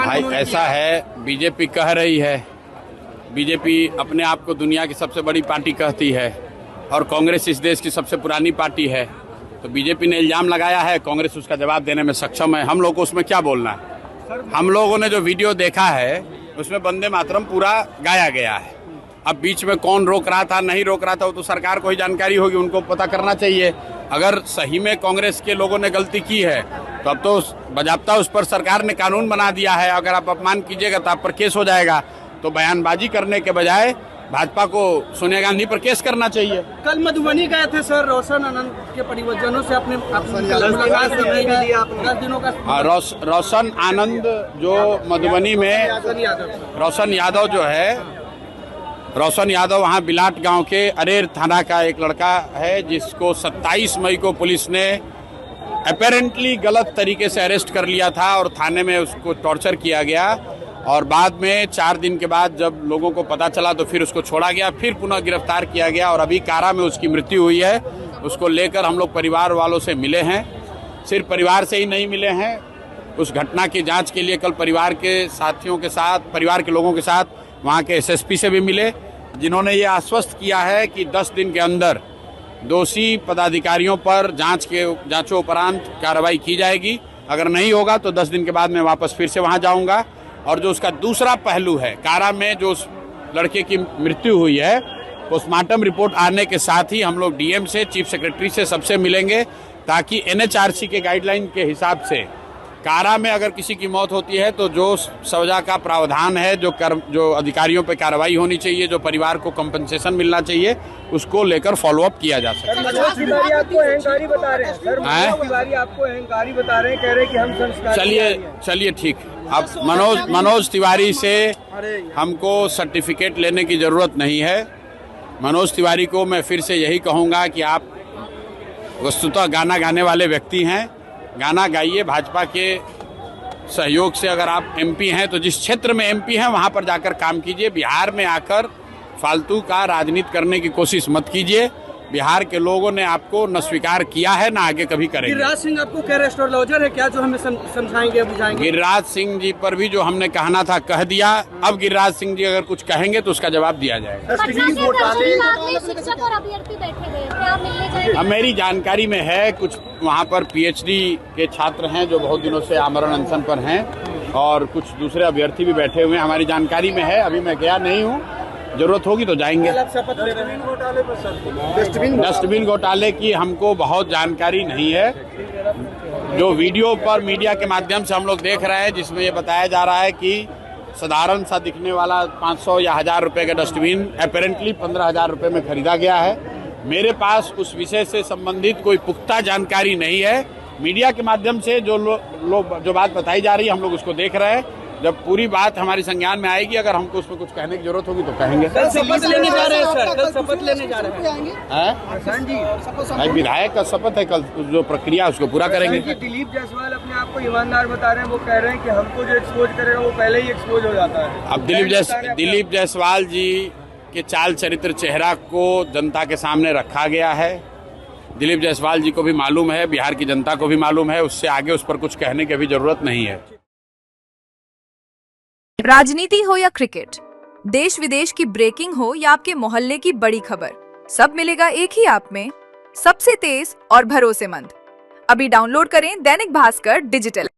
भाई ऐसा है, बीजेपी कह रही है, बीजेपी अपने आप को दुनिया की सबसे बड़ी पार्टी कहती है और कांग्रेस इस देश की सबसे पुरानी पार्टी है। तो बीजेपी ने इल्जाम लगाया है, कांग्रेस उसका जवाब देने में सक्षम है। हम लोग को उसमें क्या बोलना है? हम लोगों ने जो वीडियो देखा है उसमें वंदे मातरम पूरा गाया गया है। अब बीच में कौन रोक रहा था नहीं रोक रहा था वो तो सरकार को ही जानकारी होगी, उनको पता करना चाहिए। अगर सही में कांग्रेस के लोगों ने गलती की है तो अब तो बजाबता उस पर सरकार ने कानून बना दिया है। अगर आप अपमान कीजिएगा तो आप पर केस हो जाएगा। तो बयानबाजी करने के बजाय भाजपा को सोनिया गांधी पर केस करना चाहिए। कल मधुबनी गए थे सर, रोशन आनंद के परिवारजनों से अपने मुलाकात करने के लिए 10 दिनों का। रोशन आनंद जो मधुबनी में, रोशन यादव जो है, रोशन यादव वहाँ बिलाट गांव के अरेर थाना का एक लड़का है जिसको 27 मई को पुलिस ने अपेरेंटली गलत तरीके से अरेस्ट कर लिया था और थाने में उसको टॉर्चर किया गया। और बाद में 4 दिन के बाद जब लोगों को पता चला तो फिर उसको छोड़ा गया, फिर पुनः गिरफ्तार किया गया और अभी कारा में उसकी मृत्यु हुई है। उसको लेकर हम लोग परिवार वालों से मिले हैं। सिर्फ परिवार से ही नहीं मिले हैं, उस घटना की जांच के लिए कल परिवार के साथियों के साथ, परिवार के लोगों के साथ वहाँ के एसएसपी से भी मिले, जिन्होंने ये आश्वस्त किया है कि 10 दिन के अंदर दोषी पदाधिकारियों पर जांचों उपरांत कार्रवाई की जाएगी। अगर नहीं होगा तो 10 दिन के बाद मैं वापस फिर से वहाँ जाऊँगा। और जो उसका दूसरा पहलू है, कारा में जो उस लड़के की मृत्यु हुई है, पोस्टमार्टम रिपोर्ट आने के साथ ही हम लोग डीएम से, चीफ सेक्रेटरी से, सबसे मिलेंगे ताकि एनएचआरसी के गाइडलाइन के हिसाब से कारा में अगर किसी की मौत होती है तो जो सजा का प्रावधान है, जो अधिकारियों पर कार्रवाई होनी चाहिए, जो परिवार को कंपनसेशन मिलना चाहिए, उसको लेकर फॉलोअप किया जा सकता है। आपको अहंकारी बता रहे हैं सर, आपको अहंकारी बता रहे हैं, कह रहे हैं कि हम संस्कारी। चलिए ठीक। अब मनोज तिवारी से हमको सर्टिफिकेट लेने की जरूरत नहीं है। मनोज तिवारी को मैं फिर से यही कहूँगा कि आप वस्तुतः गाना गाने वाले व्यक्ति हैं, गाना गाइए। भाजपा के सहयोग से अगर आप एमपी हैं तो जिस क्षेत्र में एमपी हैं वहाँ पर जाकर काम कीजिए। बिहार में आकर फालतू का राजनीति करने की कोशिश मत कीजिए। बिहार के लोगों ने आपको न स्वीकार किया है न आगे कभी करेंगे। गिरिराज सिंह आपको कह रहे एस्ट्रोलॉजर है क्या, जो हमें समझाएंगे बुझाएंगे? गिरिराज सिंह जी पर भी जो हमने कहना था कह दिया। अब गिरिराज सिंह जी अगर कुछ कहेंगे तो उसका जवाब दिया जाएगा। अब मेरी जानकारी में है कुछ वहाँ पर पीएचडी के छात्र हैं जो बहुत दिनों से आमरण अनशन पर हैं और कुछ दूसरे अभ्यर्थी भी बैठे हुए हैं, हमारी जानकारी में है। अभी मैं गया नहीं हूँ, जरूरत होगी तो जाएंगे। डस्टबिन घोटाले की हमको बहुत जानकारी नहीं है। जो वीडियो पर मीडिया के माध्यम से हम लोग देख रहे हैं जिसमें ये बताया जा रहा है कि साधारण सा दिखने वाला 500 या 1000 रुपए का डस्टबिन अपेरेंटली 15,000 रुपए में खरीदा गया है। मेरे पास उस विषय से संबंधित कोई पुख्ता जानकारी नहीं है। मीडिया के माध्यम से जो बात बताई जा रही है हम लोग उसको देख रहे हैं। जब पूरी बात हमारी संज्ञान में आएगी, अगर हमको उसमें कुछ कहने की जरूरत होगी तो कहेंगे। कल शपथ लेने जा रहे हैं सर, कल शपथ लेने जा रहे हैं। विधायक का शपथ है, कल जो प्रक्रिया उसको पूरा करेंगे। दिलीप जायसवाल अपने आप को ईमानदार बता रहे हैं, वो कह रहे हैं कि हमको जो एक्सपोज करेगा वो पहले ही एक्सपोज हो जाता है। अब दिलीप जायसवाल जी के चाल चरित्र चेहरा को जनता के सामने रखा गया है। दिलीप जायसवाल जी को भी मालूम है, बिहार की जनता को भी मालूम है, उससे आगे उस पर कुछ कहने की भी जरूरत नहीं है। राजनीति हो या क्रिकेट, देश विदेश की ब्रेकिंग हो या आपके मोहल्ले की बड़ी खबर, सब मिलेगा एक ही ऐप में, सबसे तेज और भरोसेमंद। अभी डाउनलोड करें दैनिक भास्कर डिजिटल।